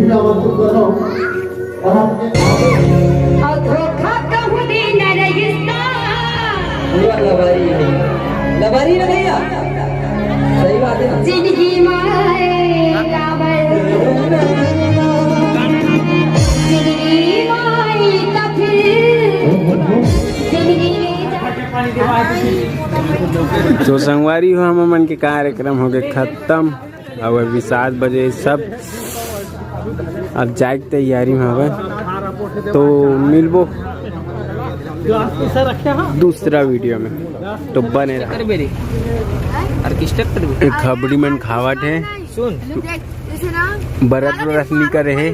भी आमंत्रित कर रहा हूँ और लबारी ना भैया, सही बात है। जिंदगी माए रावण, जिंदगी माए तो संगवारी हो हम मन के कार्यक्रम हो गए खत्म। अब अभी 7 बजे सब अब जाए की तैयारी में हवे। तो मिलबो दूसरा वीडियो में, तो बने रहा। एक खबड़ी मन खावट है, बरत नहीं करे है।